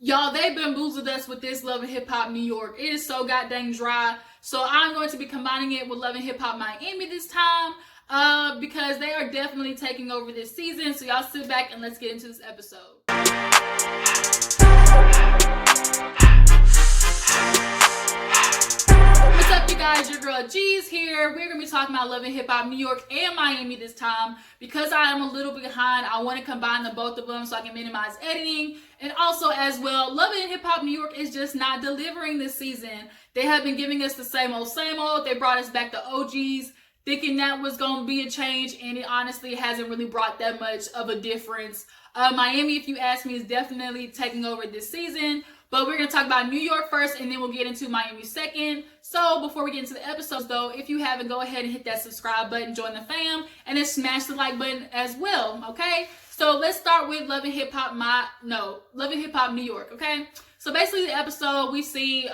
Y'all, they bamboozled us with this Love and Hip Hop New York. It is so goddamn dry. So I'm going to be combining it with Love and Hip Hop Miami this time because they are definitely taking over this season. So y'all sit back and let's get into this episode. What's up, you guys? Your girl G's here. We're going to be talking about Love and Hip Hop New York and Miami this time. Because I am a little bit behind, I want to combine the both of them so I can minimize editing. And also, as well, Love and Hip Hop New York is just not delivering this season. They have been giving us the same old, same old. They brought us back to OGs, thinking that was going to be a change, and it honestly hasn't really brought that much of a difference. Miami, if you ask me, is definitely taking over this season. But we're going to talk about New York first, and then we'll get into Miami second. So before we get into the episodes, though, if you haven't, go ahead and hit that subscribe button, join the fam, and then smash the like button as well, okay? So let's start with Love and Hip Hop New York, okay? So basically the episode, we see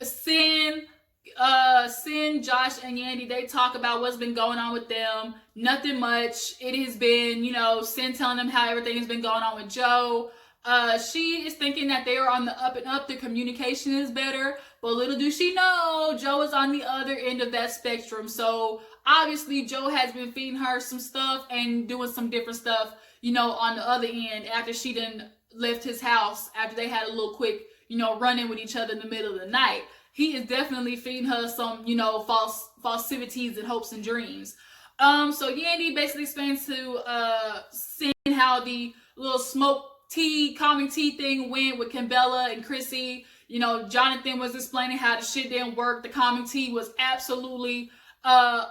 Sin, Josh, and Yandy. They talk about what's been going on with them. Nothing much. It has been, Sin telling them how everything has been going on with Joe. She is thinking that they are on the up and up. The communication is better. But little do she know, Joe is on the other end of that spectrum. So obviously Joe has been feeding her some stuff and doing some different stuff, on the other end after she done left his house, after they had a little quick, run-in with each other in the middle of the night. He is definitely feeding her some, falsities and hopes and dreams. So Yandy basically explains to Sin how the little calming tea thing went with Kimbella and Chrissy. Jonathan was explaining how the shit didn't work. The calming tea was absolutely a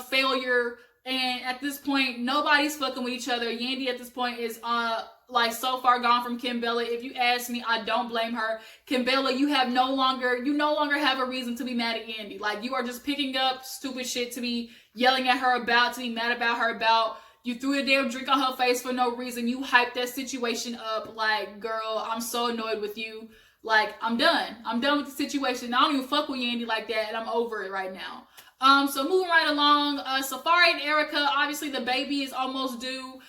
failure. And at this point, nobody's fucking with each other. Yandy at this point is so far gone from Kimbella. If you ask me, I don't blame her. Kimbella, you no longer have a reason to be mad at Yandy. Like, you are just picking up stupid shit to be yelling at her about, to be mad about her about. You threw a damn drink on her face for no reason. You hyped that situation up. Like, girl, I'm so annoyed with you. Like, I'm done. I'm done with the situation. I don't even fuck with Yandy like that, and I'm over it right now. So moving right along, Safaree and Erika, obviously the baby is almost due.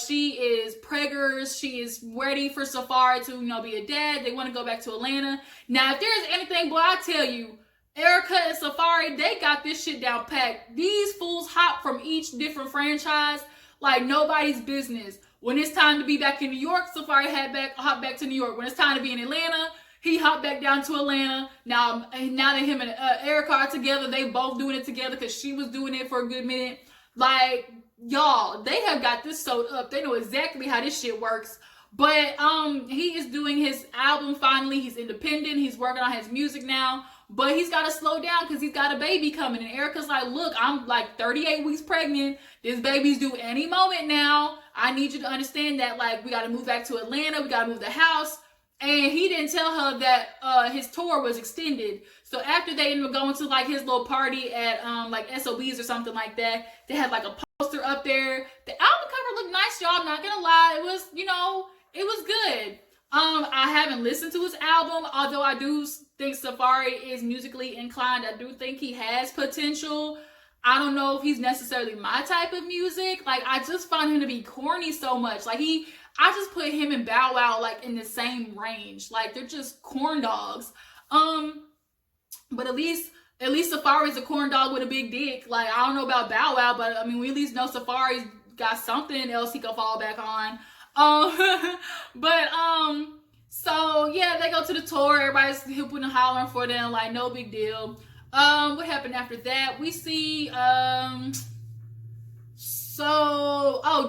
She is preggers. She is ready for Safaree to, be a dad. They want to go back to Atlanta. Now, if there's anything, boy, I tell you, Erika and Safaree, they got this shit down packed. These fools hop from each different franchise like nobody's business. When it's time to be back in New York, Safaree hopped back to New York. When it's time to be in Atlanta, he hopped back down to Atlanta. Now that him and Erika are together, they both doing it together because she was doing it for a good minute. Like, y'all, they have got this sewed up. They know exactly how this shit works. But he is doing his album finally. He's independent. He's working on his music now. But he's got to slow down because he's got a baby coming. And Erika's like, look, I'm like 38 weeks pregnant. This baby's due any moment now. I need you to understand that, like, we got to move back to Atlanta. We got to move the house. And he didn't tell her that his tour was extended. So after they ended up going to, like, his little party at, like, SOBs or something like that, they had, like, a poster up there. The album cover looked nice, y'all. I'm not going to lie. It was, it was good. I haven't listened to his album, although I do think Safaree is musically inclined. I do think he has potential. I don't know if he's necessarily my type of music. Like, I just find him to be corny so much. Like, I just put him and Bow Wow, like, in the same range. Like, they're just corn dogs. But at least Safaree's a corn dog with a big dick. Like, I don't know about Bow Wow, but, I mean, we at least know Safaree's got something else he can fall back on. So yeah, they go to the tour. Everybody's hooping and hollering for them, like, no big deal. What happened after that? We see,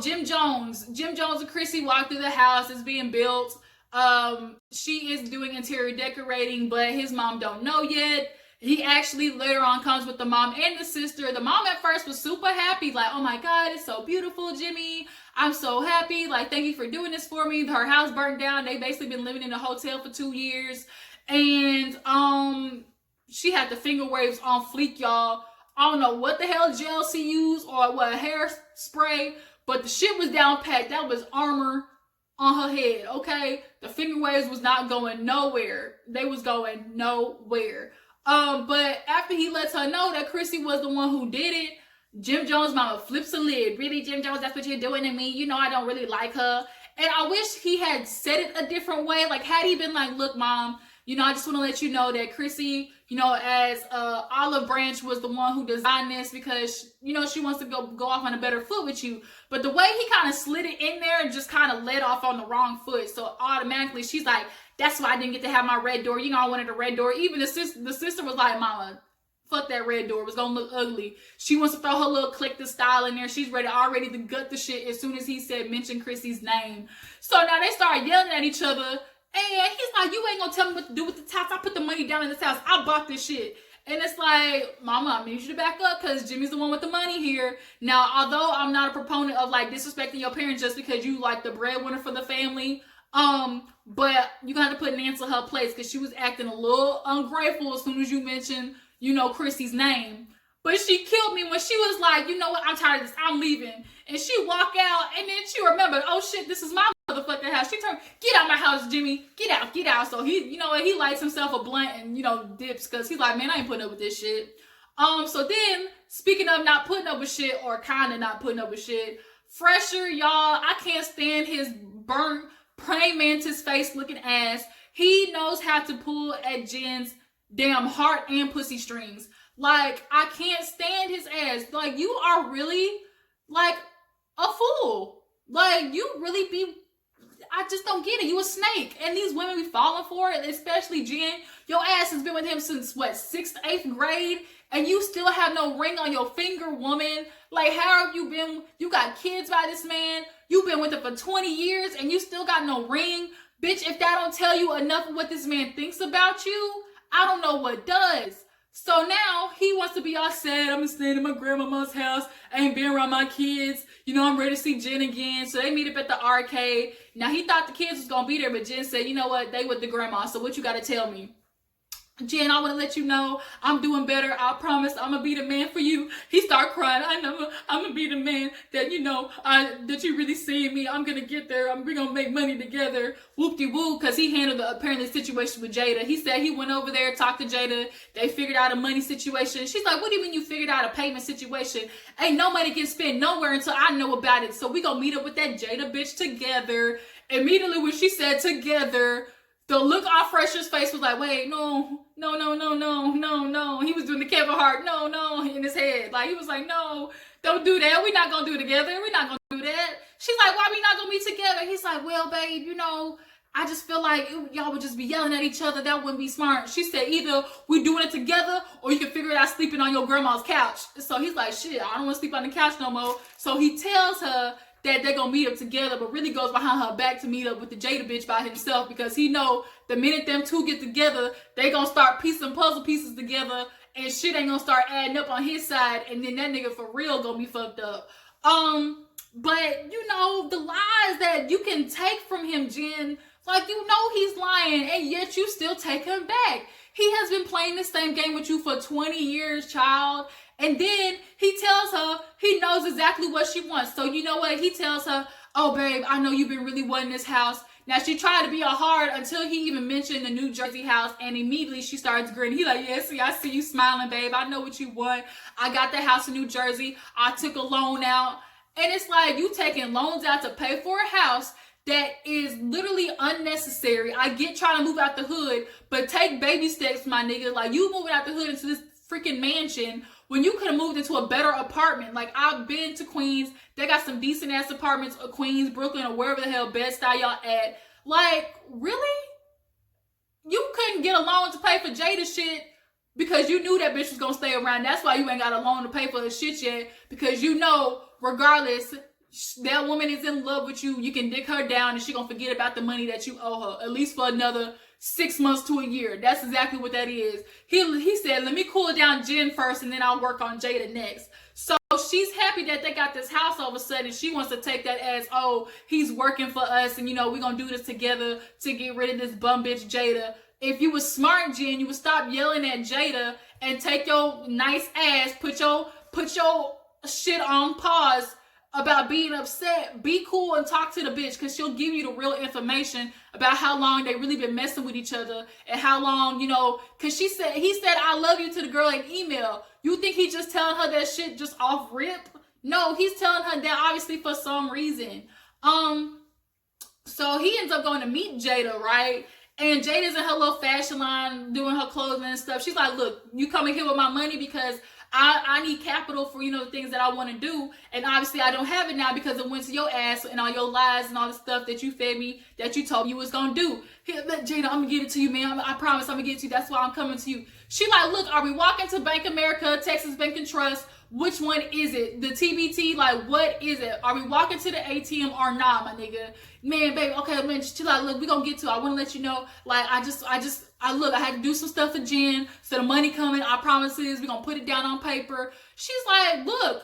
Jim Jones and Chrissy walk through the house. It's being built. She is doing interior decorating, but his mom don't know yet. He actually later on comes with the mom and the sister. The mom at first was super happy, like, oh my God, it's so beautiful, Jimmy. I'm so happy. Like, thank you for doing this for me. Her house burnt down. They basically been living in a hotel for 2 years. And she had the finger waves on fleek, y'all. I don't know what the hell gel she used or what hairspray, but the shit was down packed. That was armor on her head, okay? The finger waves was not going nowhere. They was going nowhere. But after he lets her know that Chrissy was the one who did it, Jim Jones' mama flips a lid. Really, Jim Jones, that's what you're doing to me? You know I don't really like her. And I wish he had said it a different way. Like, had he been like, look, mom, you know, I just want to let you know that Chrissy, you know, as Olive Branch was the one who designed this because, you know, she wants to go off on a better foot with you. But the way he kind of slid it in there and just kind of led off on the wrong foot. So automatically she's like, that's why I didn't get to have my red door. You know, I wanted a red door. Even the sister was like, mama, fuck that red door. It was going to look ugly. She wants to throw her little click the style in there. She's already to gut the shit as soon as he said, mention Chrissy's name. So now they start yelling at each other. And he's like, you ain't gonna tell me what to do with the house. I put the money down in this house. I bought this shit. And it's like, mama, I need you to back up because Jimmy's the one with the money here. Now, although I'm not a proponent of like disrespecting your parents just because you like the breadwinner for the family, but you got to put Nancy in her place because she was acting a little ungrateful as soon as you mentioned, you know, Chrissy's name. But she killed me when she was like, you know what, I'm tired of this, I'm leaving. And she walked out, and then she remembered, oh shit, this is my motherfucking house. She turned, get out my house, Jimmy, get out, get out. So he, you know what, he lights himself a blunt and, you know, dips, because he's like, man, I ain't putting up with this shit. So then, speaking of not putting up with shit, or kind of not putting up with shit, Phresher, y'all, I can't stand his burnt, praying mantis face looking ass. He knows how to pull at Jen's damn heart and pussy strings. Like, I can't stand his ass. Like, you are really, like, a fool. Like, you really be, I just don't get it. You a snake. And these women be falling for it, especially Jen. Your ass has been with him since, what, 6th, 8th grade? And you still have no ring on your finger, woman. Like, how have you been, you got kids by this man. You've been with him for 20 years and you still got no ring. Bitch, if that don't tell you enough of what this man thinks about you, I don't know what does. So now he wants to be all sad. I'm staying in my grandmama's house. I ain't been around my kids. You know, I'm ready to see Jen again. So they meet up at the arcade. Now he thought the kids was going to be there, but Jen said, you know what? They with the grandma. So what you got to tell me? Jen, I want to let you know I'm doing better. I promise I'm going to be the man for you. He started crying. I know I'm going to be the man that, you know, that you really see me. I'm going to get there. We're going to make money together. Whoop-de-woo, because he handled the apparently situation with Jada. He said he went over there, talked to Jada. They figured out a money situation. She's like, what do you mean you figured out a payment situation? Ain't no money can spend nowhere until I know about it. So we going to meet up with that Jada bitch together. Immediately when she said together, the look on Phresher's face was like, wait, no. He was doing the Kevin Hart, no, in his head. Like, he was like, no, don't do that. We're not going to do it together. We're not going to do that. She's like, why we not going to be together? He's like, well, babe, you know, I just feel like y'all would just be yelling at each other. That wouldn't be smart. She said, either we're doing it together or you can figure it out sleeping on your grandma's couch. So he's like, shit, I don't want to sleep on the couch no more. So he tells her that they're going to meet up together, but really goes behind her back to meet up with the Jada bitch by himself, because he know the minute them two get together, they going to start piecing puzzle pieces together and shit ain't going to start adding up on his side, and then that nigga for real going to be fucked up. But, you know, the lies that you can take from him, Jen, like, you know he's lying, and yet you still take him back. He has been playing this same game with you for 20 years, child. And then he tells her he knows exactly what she wants. So you know what? He tells her, oh, babe, I know you've been really wanting this house. Now, she tried to be all hard until he even mentioned the New Jersey house. And immediately she starts grinning. He's like, yeah, see, I see you smiling, babe. I know what you want. I got the house in New Jersey. I took a loan out. And it's like, you taking loans out to pay for a house that is literally unnecessary. I get trying to move out the hood, but take baby steps, my nigga. Like, you moving out the hood into this freaking mansion when you could have moved into a better apartment. Like, I've been to Queens. They got some decent ass apartments of Queens, Brooklyn, or wherever the hell Bed-Stuy y'all at. Like, really? You couldn't get a loan to pay for Jada shit because you knew that bitch was gonna stay around. That's why you ain't got a loan to pay for her shit yet, because you know, regardless, that woman is in love with you. You can dick her down and she gonna forget about the money that you owe her, at least for another 6 months to a year. That's exactly what that is. He said, let me cool it down Jen first and then I'll work on Jada next. So she's happy that they got this house all of a sudden. She wants to take that as, oh, he's working for us and, you know, we're going to do this together to get rid of this bum bitch Jada. If you was smart, Jen, you would stop yelling at Jada and take your nice ass, put your shit on pause about being upset. Be cool and talk to the bitch, because she'll give you the real information about how long they really been messing with each other and how long, you know, because he said I love you to the girl in email. You think he just telling her that shit just off rip? No, he's telling her that obviously for some reason. So he ends up going to meet Jada, right? And Jada's in her little fashion line doing her clothing and stuff. She's like, look, you coming here with my money because I need capital for, the things that I want to do. And obviously I don't have it now because it went to your ass and all your lies and all the stuff that you fed me, that you told me you was going to do. Here, Jada, I'm going to give it to you, man. I promise I'm going to give it to you. That's why I'm coming to you. She like, look, are we walking to Bank America, Texas Bank and Trust? Which one is it? The TBT, like, what is it? Are we walking to the ATM or not, my nigga? Man, baby, okay, man, she like, look, we gonna get to it. I wanna let you know, like, I look, I had to do some stuff for Jen, so the money coming, I promises, we gonna put it down on paper. She's like, look,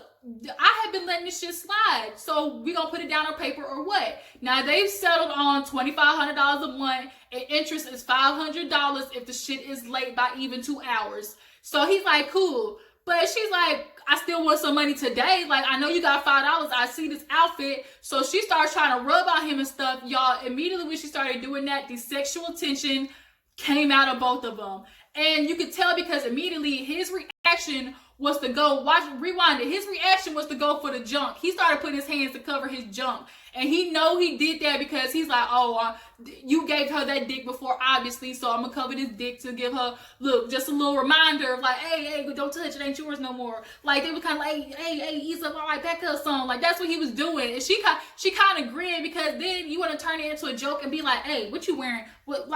I have been letting this shit slide, so we gonna put it down on paper or what? Now, they've settled on $2,500 a month, and interest is $500 if the shit is late by even 2 hours. So he's like, cool. But she's like, I still want some money today. Like, I know you got $5. I see this outfit. So she starts trying to rub on him and stuff. Y'all, immediately when she started doing that, the sexual tension came out of both of them. And you could tell because immediately his reaction was to go, rewind it. His reaction was to go for the junk. He started putting his hands to cover his junk. And he know he did that because he's like, oh, you gave her that dick before, obviously, so I'm going to cover this dick to give her, look, just a little reminder of like, hey, don't touch it, ain't yours no more. Like, they were kind of like, hey, ease up, all right, back up some. Like, that's what he was doing. And she kind of grinned because then you want to turn it into a joke and be like, hey, what you wearing? What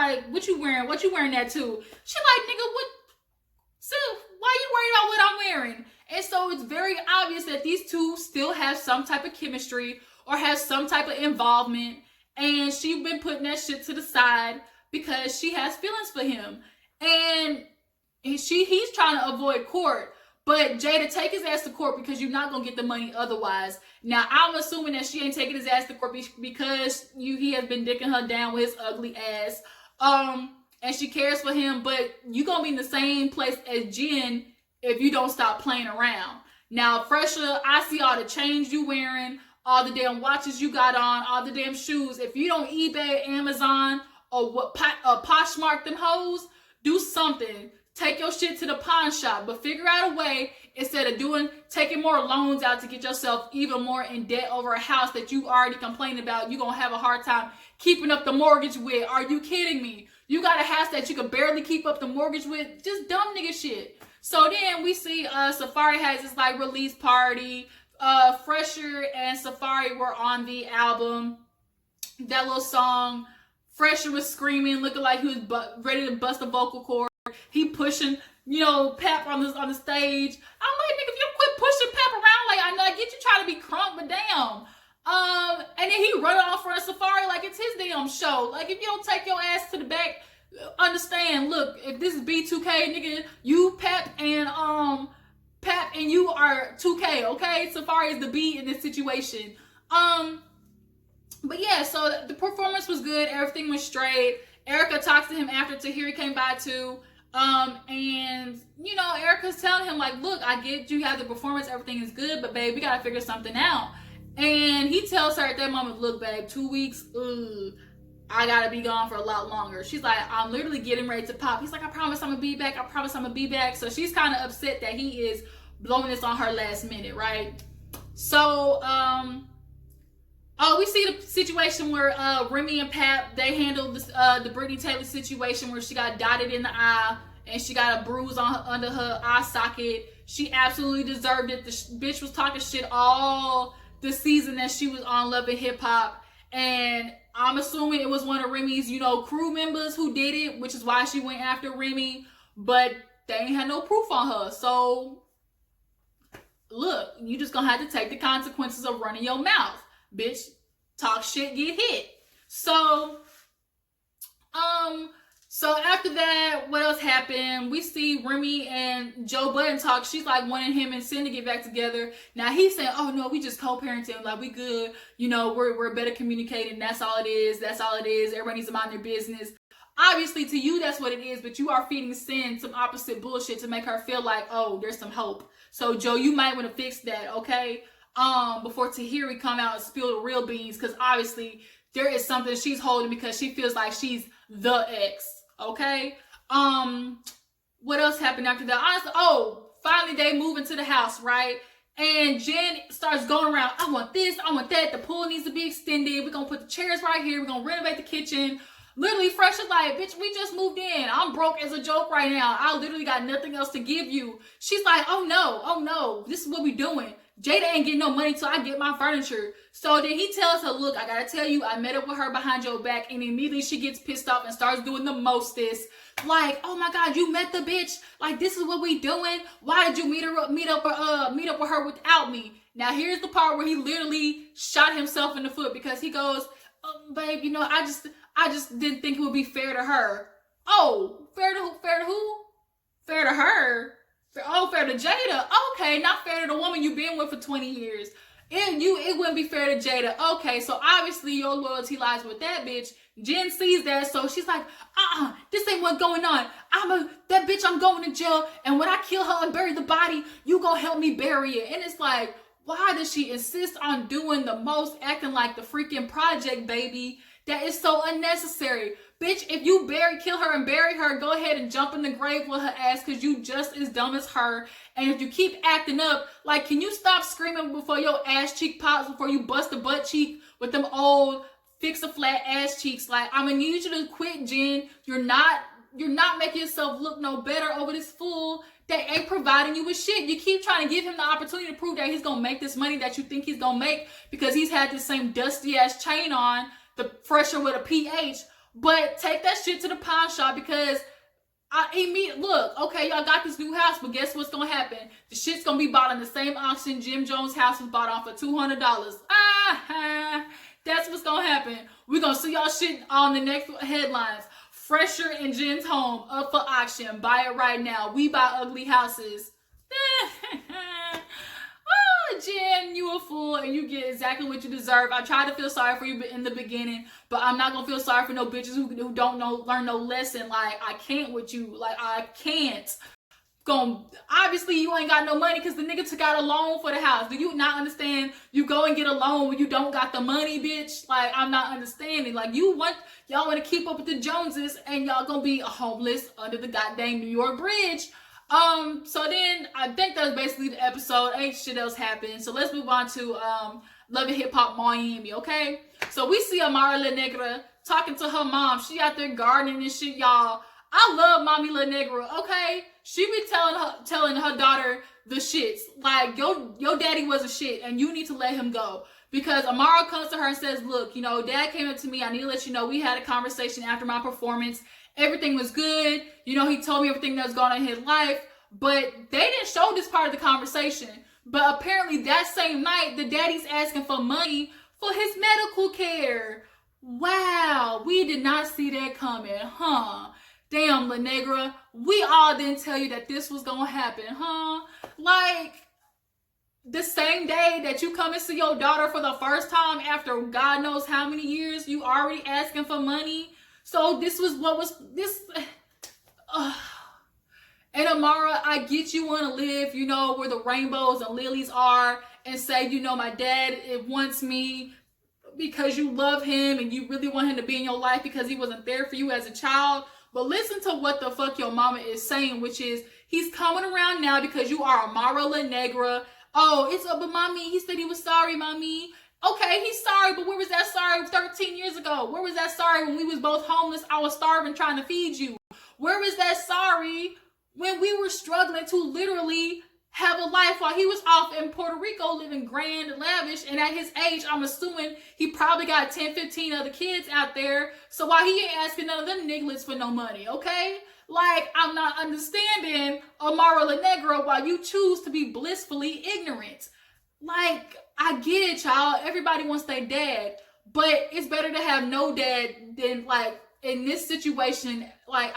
you wearing? What you wearing that to? She like, nigga, what? So, why you worried about what I'm wearing? And so it's very obvious that these two still have some type of chemistry or have some type of involvement, and she's been putting that shit to the side because she has feelings for him. And he's trying to avoid court, but Jada, take his ass to court because you're not gonna get the money otherwise. Now I'm assuming that she ain't taking his ass to court because he has been dicking her down with his ugly ass. And she cares for him, but you gonna be in the same place as Jen if you don't stop playing around. Now, Phresher, I see all the chains you wearing, all the damn watches you got on, all the damn shoes. If you don't eBay, Amazon, or Poshmark them hoes, do something. Take your shit to the pawn shop, but figure out a way instead of taking more loans out to get yourself even more in debt over a house that you already complained about. You're gonna have a hard time keeping up the mortgage with. Are you kidding me? You got a house that you can barely keep up the mortgage with. Just dumb nigga shit. So then we see Safaree has this like release party. Phresher and Safaree were on the album. That little song, Phresher was screaming, looking like he was ready to bust a vocal cord. He pushing, Pap on the stage. I'm like, nigga, if you quit pushing Pap around, like, I know I get you trying to be crunk, but damn. And then he run off for a Safaree like it's his damn show. Like, if you don't take your ass to the back, understand, look, if this is B2K, nigga, you Pap and you are 2K, okay? Safaree is the B in this situation. But yeah, so the performance was good. Everything was straight. Erika talks to him after Tahiri came by too. And Erika's telling him like, look, I get you have the performance, everything is good, but babe, we gotta figure something out. And he tells her at that moment, look, babe, 2 weeks, I gotta be gone for a lot longer. She's like, I'm literally getting ready to pop. He's like, I promise I'm gonna be back. I promise I'm gonna be back. So she's kind of upset that he is blowing this on her last minute, right? So, we see the situation where Remy and Pap, they handled this, the Brittany Taylor situation where she got dotted in the eye and she got a bruise under her eye socket. She absolutely deserved it. The bitch was talking shit all the season that she was on Love and Hip Hop, and I'm assuming it was one of Remy's, crew members who did it, which is why she went after Remy, but they ain't had no proof on her. So, look, you just gonna have to take the consequences of running your mouth. Bitch, talk shit, get hit. So after that, what else happened? We see Remy and Joe Budden talk. She's like wanting him and Sin to get back together. Now he's saying, oh no, we just co-parenting, like we good, we're better communicating. That's all it is. That's all it is. Everybody needs to mind their business. Obviously to you that's what it is, but you are feeding Sin some opposite bullshit to make her feel like, oh, there's some hope. So Joe, you might want to fix that, okay? Before Tahiri come out and spill the real beans, because obviously there is something she's holding because she feels like she's the ex. Okay. What else happened after that? Honestly, finally they move into the house, right? And Jen starts going around, I want this, I want that, the pool needs to be extended, we're gonna put the chairs right here, we're gonna renovate the kitchen. Literally, Phresher's like, bitch, we just moved in. I'm broke as a joke right now. I literally got nothing else to give you. She's like, oh no, this is what we doing. Jada ain't getting no money till I get my furniture. So then he tells her, look, I gotta tell you, I met up with her behind your back, and immediately she gets pissed off and starts doing the mostest. Like, oh my God, you met the bitch. Like, this is what we doing. Why did you meet up with her without me? Now here's the part where he literally shot himself in the foot, because he goes, babe, you know, I just didn't think it would be fair to her. Oh, fair to who? Fair to who? Fair to her? Fair to Jada. Okay, not fair to the woman you've been with for 20 years. It wouldn't be fair to Jada. Okay, so obviously your loyalty lies with that bitch. Jen sees that, so she's like, this ain't what's going on. That bitch, I'm going to jail, and when I kill her and bury the body, you gonna help me bury it. And it's like, why does she insist on doing the most, acting like the freaking project baby? That is so unnecessary. Bitch, if you kill her and bury her, go ahead and jump in the grave with her ass, because you just as dumb as her. And if you keep acting up, like, can you stop screaming before your ass cheek pops, before you bust a butt cheek with them old fix-a-flat ass cheeks? Like, I'm gonna need you to quit, Jen. You're not making yourself look no better over this fool that ain't providing you with shit. You keep trying to give him the opportunity to prove that he's gonna make this money that you think he's gonna make, because he's had this same dusty ass chain on, the Phresher with a PH. But take that shit to the pawn shop, because look, okay, y'all got this new house, but guess what's gonna happen? The shit's gonna be bought on the same auction Jim Jones' house was bought on for $200. That's what's gonna happen. We're gonna see y'all shit on the next headlines. Phresher and Jen's home up for auction. Buy it right now. We buy ugly houses. Jen, you a fool, and you get exactly what you deserve. I tried to feel sorry for you in the beginning, but I'm not gonna feel sorry for no bitches who don't learn no lesson. Like, I can't with you. Like, I can't. Obviously you ain't got no money because the nigga took out a loan for the house. Do you not understand? You go and get a loan when you don't got the money, bitch. Like, I'm not understanding. Like, y'all want to keep up with the Joneses, and y'all gonna be homeless under the goddamn New York Bridge. So then I think that's basically the episode. Ain't shit else happened. So let's move on to Love and Hip Hop Miami, okay? So we see Amara La Negra talking to her mom. She out there gardening and shit, y'all. I love Mommy La Negra, okay? She be telling her daughter the shits. Like, your daddy was a shit, and you need to let him go. Because Amara comes to her and says, look, you know, Dad came up to me. I need to let you know we had a conversation after my performance. Everything was good. You know, he told me everything that was going on in his life. But they didn't show this part of the conversation. But apparently that same night, the daddy's asking for money for his medical care. Wow, we did not see that coming, huh? Damn, La Negra, we all didn't tell you that this was gonna happen, huh? Like, the same day that you come and see your daughter for the first time after God knows how many years, you already asking for money. So this was what was this. And Amara, I get you want to live, you know, where the rainbows and lilies are, and say, you know, my dad, it wants me because you love him and you really want him to be in your life because he wasn't there for you as a child. But listen to what the fuck your mama is saying, which is, he's coming around now because you are Amara La Negra. Oh, it's up, but mommy, he said he was sorry, mommy. Okay, he's sorry, but where was that sorry 13 years ago? Where was that sorry when we was both homeless? I was starving trying to feed you. Where was that sorry when we were struggling to literally have a life while he was off in Puerto Rico living grand and lavish? And at his age, I'm assuming he probably got 10, 15 other kids out there. So why he ain't asking none of them nigglets for no money, okay? Like, I'm not understanding Amara La Negra why you choose to be blissfully ignorant. Like, I get it, y'all. Everybody wants their dad. But it's better to have no dad than, like, in this situation, like,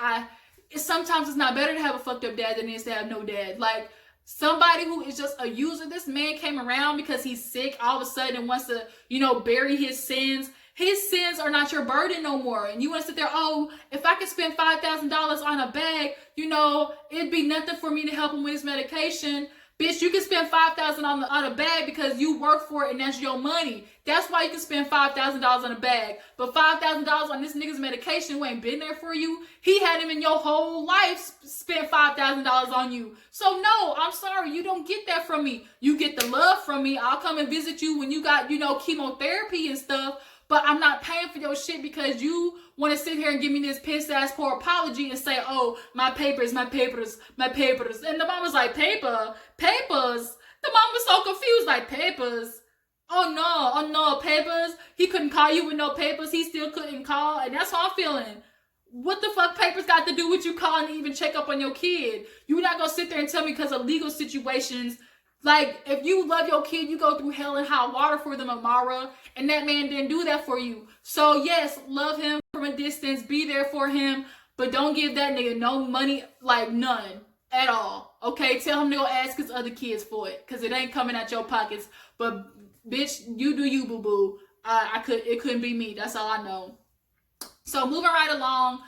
sometimes it's not better to have a fucked up dad than it is to have no dad. Like, somebody who is just a user. This man came around because he's sick all of a sudden and wants to, you know, bury his sins. His sins are not your burden no more. And you want to sit there, oh, if I could spend $5,000 on a bag, you know, it'd be nothing for me to help him with his medication. Bitch, you can spend $5,000 on a bag because you work for it and that's your money. That's why you can spend $5,000 on a bag. But $5,000 on this nigga's medication who ain't been there for you, he had him in your whole life spent $5,000 on you. So no, I'm sorry, you don't get that from me. You get the love from me. I'll come and visit you when you got, chemotherapy and stuff. But I'm not paying for your shit because you want to sit here and give me this piss ass poor apology and say, oh, my papers. And the mom was like, papers? The mom was so confused, like, papers? Oh no, papers? He couldn't call you with no papers. He still couldn't call. And that's how I'm feeling. What the fuck papers got to do with you calling to even check up on your kid? You're not going to sit there and tell me because of legal situations. Like, if you love your kid, you go through hell and high water for them, Amara. And that man didn't do that for you. So, yes, love him from a distance. Be there for him. But don't give that nigga no money, like none at all. Okay? Tell him to go ask his other kids for it. Because it ain't coming out your pockets. But, bitch, you do you, boo-boo. It couldn't be me. That's all I know. So, moving right along.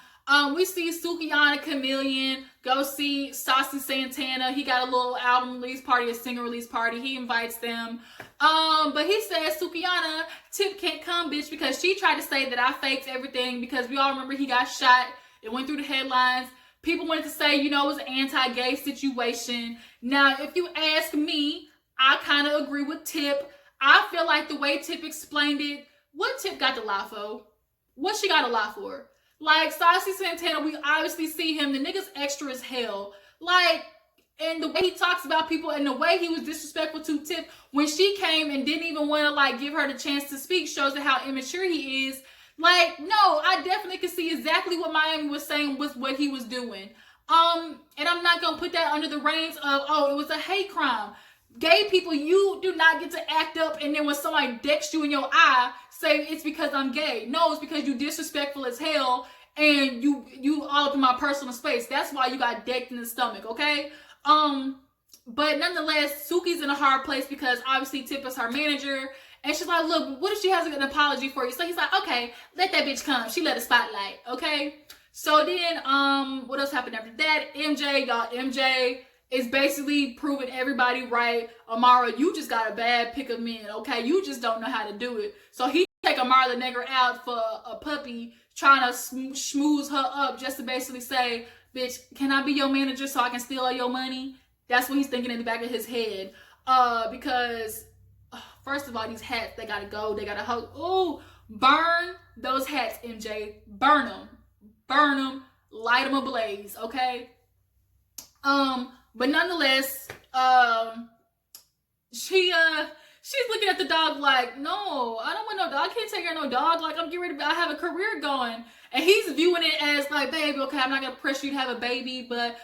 We see Sukihana Chameleon go see Saucy Santanna. He got a little album release party, a single release party. He invites them. But he says, Sukihana, Tip can't come, bitch, because she tried to say that I faked everything because we all remember he got shot. It went through the headlines. People wanted to say, it was an anti-gay situation. Now, if you ask me, I kind of agree with Tip. I feel like the way Tip explained it, what Tip got to lie for? What she got to lie for? Like, Saucy Santanna, we obviously see him. The nigga's extra as hell. Like, and the way he talks about people and the way he was disrespectful to Tip when she came and didn't even want to, like, give her the chance to speak shows that how immature he is. Like, no, I definitely could see exactly what Miami was saying was what he was doing. And I'm not going to put that under the reins of, oh, it was a hate crime. Gay people, you do not get to act up and then when somebody decks you in your eye, say it's because I'm gay. No, it's because you disrespectful as hell and you all up in my personal space. That's why you got decked in the stomach, okay? But nonetheless, Suki's in a hard place because obviously Tip is her manager. And she's like, look, what if she has an apology for you? So he's like, okay, let that bitch come. She let a spotlight, okay? So then, what else happened after that? MJ is basically proving everybody right. Amara, you just got a bad pick of men, okay? You just don't know how to do it. So he take Amara the nigger out for a puppy, trying to schmooze her up just to basically say, bitch, can I be your manager so I can steal all your money? That's what he's thinking in the back of his head. Because, first of all, these hats, they gotta go. They gotta hug. Ooh, burn those hats, MJ. Burn them. Burn them. Light them ablaze, okay? But nonetheless, she's looking at the dog like, no, I don't want no dog. I can't take care of no dog. Like, I'm getting ready to, I have a career going. And he's viewing it as like, baby, okay, I'm not going to pressure you to have a baby, but,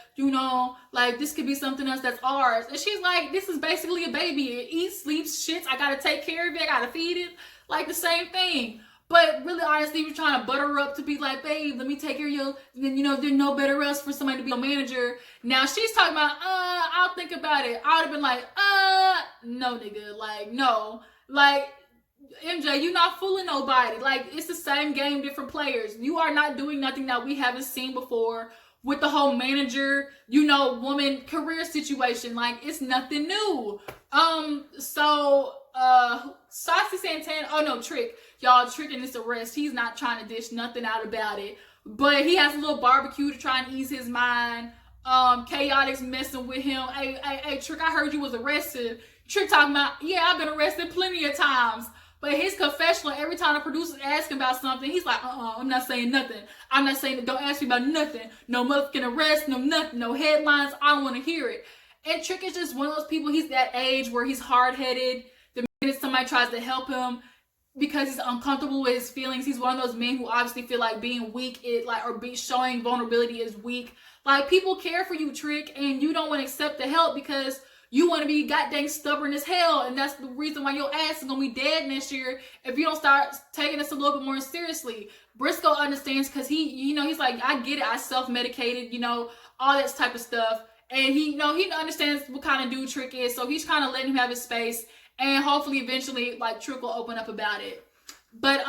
like, this could be something else that's ours. And she's like, this is basically a baby. It eats, sleeps, shits. I got to take care of it. I got to feed it. Like, the same thing. But really, honestly, he was trying to butter her up to be like, babe, let me take care of you. And then, there's no better else for somebody to be a manager. Now, she's talking about, I'll think about it. I would have been like, no, nigga. Like, no. Like, MJ, you're not fooling nobody. Like, it's the same game, different players. You are not doing nothing that we haven't seen before with the whole manager, woman career situation. Like, it's nothing new. Saucy Santanna, Trick. Y'all, Trick in this arrest, he's not trying to dish nothing out about it. But he has a little barbecue to try and ease his mind. Chaotic's messing with him. Hey, Trick, I heard you was arrested. Trick talking about, yeah, I've been arrested plenty of times. But his confessional, every time the producers ask him about something, he's like, I'm not saying nothing. I'm not saying, don't ask me about nothing. No motherfucking arrest, no nothing, no headlines. I don't want to hear it. And Trick is just one of those people, he's that age where he's hard-headed. The minute somebody tries to help him because he's uncomfortable with his feelings, he's one of those men who obviously feel like being weak showing vulnerability is weak. Like, people care for you, Trick, and you don't want to accept the help because you want to be goddamn stubborn as hell, and that's the reason why your ass is going to be dead next year if you don't start taking this a little bit more seriously. Briscoe understands because he's like, I get it, I self-medicated, all that type of stuff. And he understands what kind of dude Trick is, so he's kind of letting him have his space, and hopefully eventually, like, Trick will open up about it. But,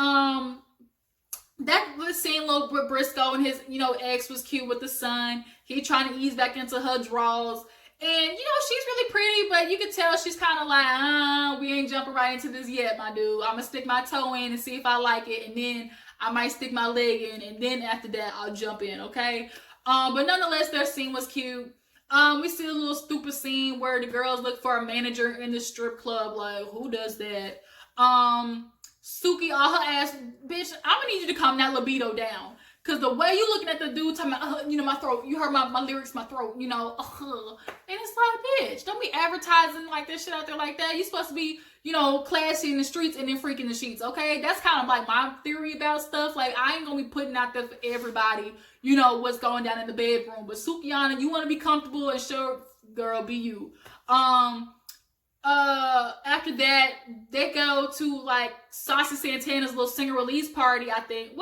that was scene little with Briscoe and his, ex was cute with the son. He trying to ease back into her draws. And, you know, she's really pretty, but you can tell she's kind of like, we ain't jumping right into this yet, my dude. I'm going to stick my toe in and see if I like it. And then I might stick my leg in. And then after that, I'll jump in, okay? But nonetheless, their scene was cute. We see a little stupid scene where the girls look for a manager in the strip club. Like, who does that? Suki, all her ass, bitch, I'm going to need you to calm that libido down. Because the way you looking at the dude talking about, you know, my throat, you heard my lyrics, my throat, you know, and it's like, bitch, don't be advertising like this shit out there like that. You supposed to be, you know, classy in the streets and then freaking the sheets, okay? That's kind of like my theory about stuff. Like, I ain't going to be putting out there for everybody, you know, what's going down in the bedroom. But Sukiyana, you want to be comfortable and sure, girl, be you. After that, they go to, like, Saucy Santana's little singer release party, I think.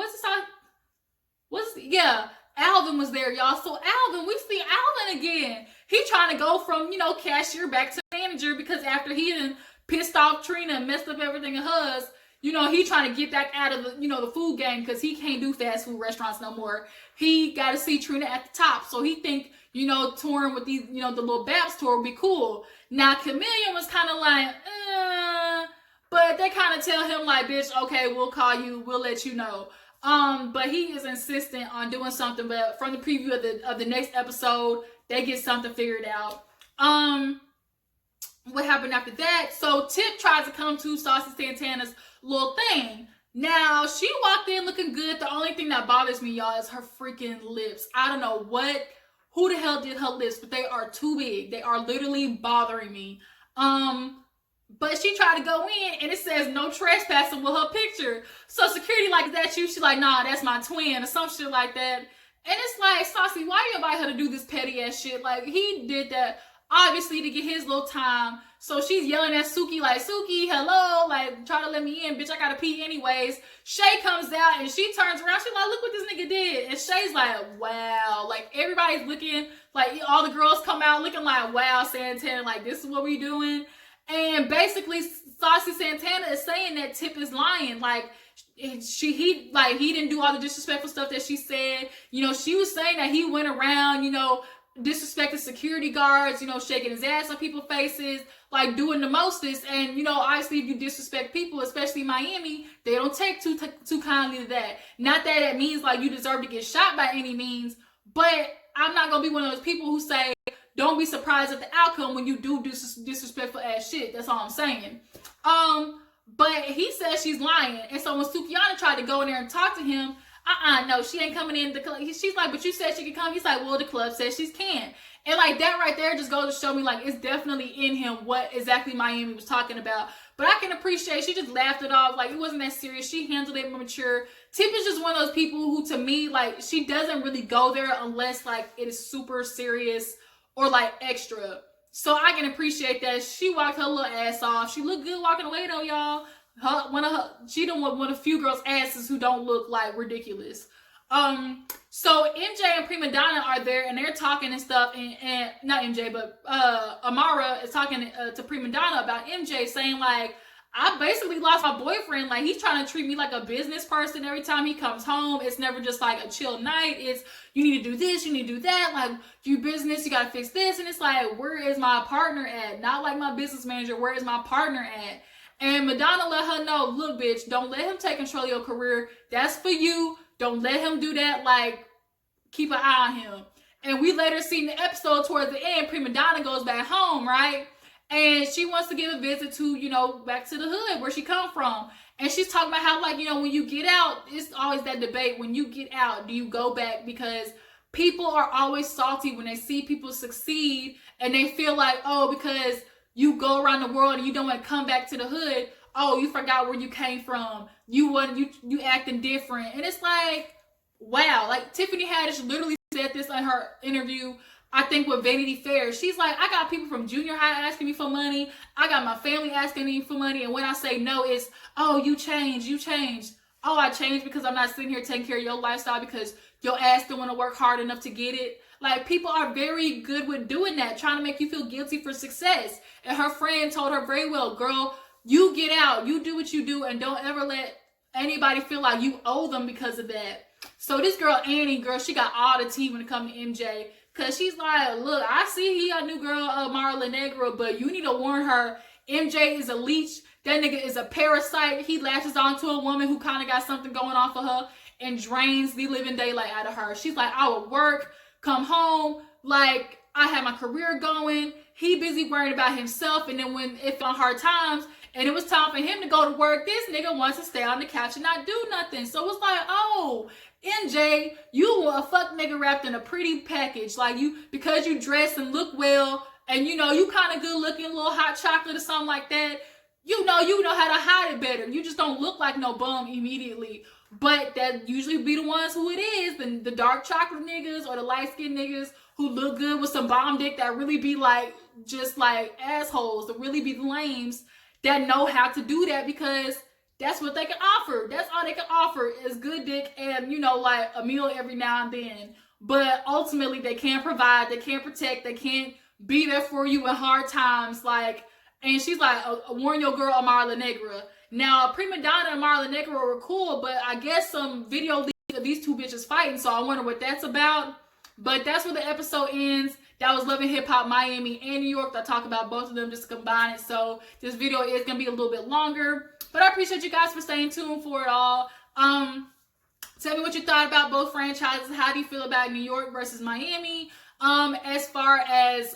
Yeah, Alvin was there, y'all. So Alvin, we see Alvin again. He trying to go from, you know, cashier back to manager because after he done pissed off Trina and messed up everything of hers, you know, he trying to get back out of the, you know, the food game because he can't do fast food restaurants no more. He got to see Trina at the top. So he think, you know, touring with these, you know, the little BAPS tour would be cool. Now, Chameleon was kind of like, but they kind of tell him like, bitch, okay, we'll call you. We'll let you know. But he is insistent on doing something. But from the preview of the next episode, they get something figured out. What happened after that? So Tip tries to come to Saucy Santana's little thing. Now she walked in looking good. The only thing that bothers me, y'all, is her freaking lips. I don't know who the hell did her lips, but they are too big. They are literally bothering me. But she tried to go in and it says no trespassing with her picture. So security like, that you? She's like, nah, that's my twin or some shit like that. And it's like, Saucy, why you invite her to do this petty ass shit? Like, he did that obviously to get his little time. So she's yelling at Suki like, Suki, hello, like, try to let me in, bitch, I gotta pee anyways. Shay comes out and she turns around. She's like, look what this nigga did. And Shay's like, wow. Like, everybody's looking, like, all the girls come out looking like, wow, Santana, like, this is what we doing. And basically, Saucy Santanna is saying that Tip is lying. Like, he didn't do all the disrespectful stuff that she said. You know, she was saying that he went around, you know, disrespecting security guards, you know, shaking his ass on people's faces, like doing the mostest. And, you know, obviously if you disrespect people, especially Miami, they don't take too kindly to that. Not that it means like you deserve to get shot by any means, but I'm not going to be one of those people who say, don't be surprised at the outcome when you do disrespectful ass shit. That's all I'm saying. But he says she's lying. And so when Sukiyana tried to go in there and talk to him, no, she ain't coming in the club. She's like, but you said she could come. He's like, well, the club says she can. And like that right there just goes to show me like it's definitely in him what exactly Miami was talking about. But I can appreciate she just laughed it off. Like it wasn't that serious. She handled it mature. Tip is just one of those people who to me, like she doesn't really go there unless like it is super serious or like extra. So I can appreciate that. She walked her little ass off. She looked good walking away though, y'all. She don't want one of few girls' asses who don't look like ridiculous. So MJ and Prima Donna are there and they're talking and stuff, and not MJ, but Amara is talking to Prima Donna about MJ, saying like, I basically lost my boyfriend. Like he's trying to treat me like a business person every time he comes home. It's never just like a chill night. It's you need to do this, you need to do that. Like you business, you gotta fix this. And it's like, where is my partner at? Not like my business manager. Where is my partner at? And Madonna let her know, look, bitch, don't let him take control of your career. That's for you. Don't let him do that. Like, keep an eye on him. And we later see in the episode towards the end, Prima Donna goes back home, right? And she wants to give a visit to, you know, back to the hood where she come from. And she's talking about how, like, you know, when you get out, it's always that debate. When you get out, do you go back? Because people are always salty when they see people succeed and they feel like, oh, because you go around the world and you don't want to come back to the hood. Oh, you forgot where you came from. You acting different. And it's like, wow. Like Tiffany Haddish literally said this in her interview, I think with Vanity Fair. She's like, I got people from junior high asking me for money. I got my family asking me for money. And when I say no, it's, oh, you changed. Oh, I changed because I'm not sitting here taking care of your lifestyle because your ass don't want to work hard enough to get it. Like, people are very good with doing that, trying to make you feel guilty for success. And her friend told her very well, girl, you get out, you do what you do, and don't ever let anybody feel like you owe them because of that. So this girl, Annie, girl, she got all the tea when it comes to MJ. Cause she's like, look, I see he a new girl, Amara Negra, but you need to warn her. MJ is a leech. That nigga is a parasite. He latches onto a woman who kind of got something going on for her and drains the living daylight out of her. She's like, I would work, come home, like I had my career going. He busy worrying about himself, and then when it on hard times and it was time for him to go to work, this nigga wants to stay on the couch and not do nothing. So it's like, oh, MJ, you a fuck nigga wrapped in a pretty package. Like you, because you dress and look well, and you know, you kind of good looking, little hot chocolate or something like that. You know how to hide it better. You just don't look like no bum immediately. But that usually be the ones who it is, the dark chocolate niggas or the light skinned niggas who look good with some bomb dick that really be like, just like assholes, that really be lames that know how to do that because that's what they can offer. That's all they can offer is good dick and, you know, like a meal every now and then. But ultimately, they can't provide, they can't protect, they can't be there for you in hard times. Like, and she's like, warn your girl, Amara Negra. Now, Prima Donna and Amara Negra were cool, but I guess some video leaks of these two bitches fighting, so I wonder what that's about. But that's where the episode ends. That was Love and Hip Hop Miami and New York. I talk about both of them just to combine it. So this video is going to be a little bit longer. But I appreciate you guys for staying tuned for it all. Tell me what you thought about both franchises. How do you feel about New York versus Miami? As far as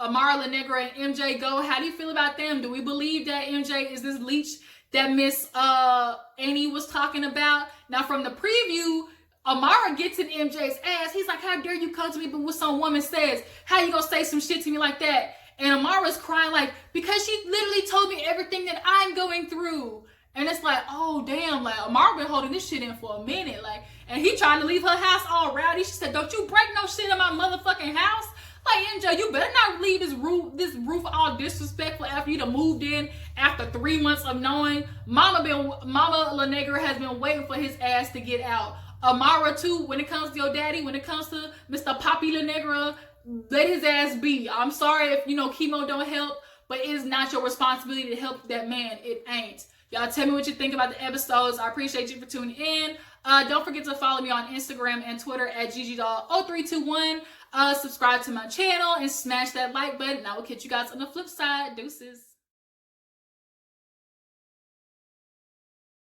Amara Negra and MJ go, how do you feel about them? Do we believe that MJ is this leech that Miss Annie was talking about? Now, from the preview, Amara gets in MJ's ass. He's like, how dare you come to me but what some woman says? How you gonna say some shit to me like that? And Amara's crying like, because she literally told me everything that I'm going through. And it's like, oh, damn, like, Amara been holding this shit in for a minute. Like, and he trying to leave her house all rowdy. She said, don't you break no shit in my motherfucking house. Like, MJ, you better not leave this roof all disrespectful after you done moved in after 3 months of knowing. Mama La Negra has been waiting for his ass to get out. Amara, too, when it comes to your daddy, when it comes to Mr. Papi La Negra, let his ass be. I'm sorry if, you know, chemo don't help, but it is not your responsibility to help that man. It ain't. Y'all tell me what you think about the episodes. I appreciate you for tuning in. Don't forget to follow me on Instagram and Twitter at ggdoll0321. Subscribe to my channel and smash that like button. I will catch you guys on the flip side. Deuces.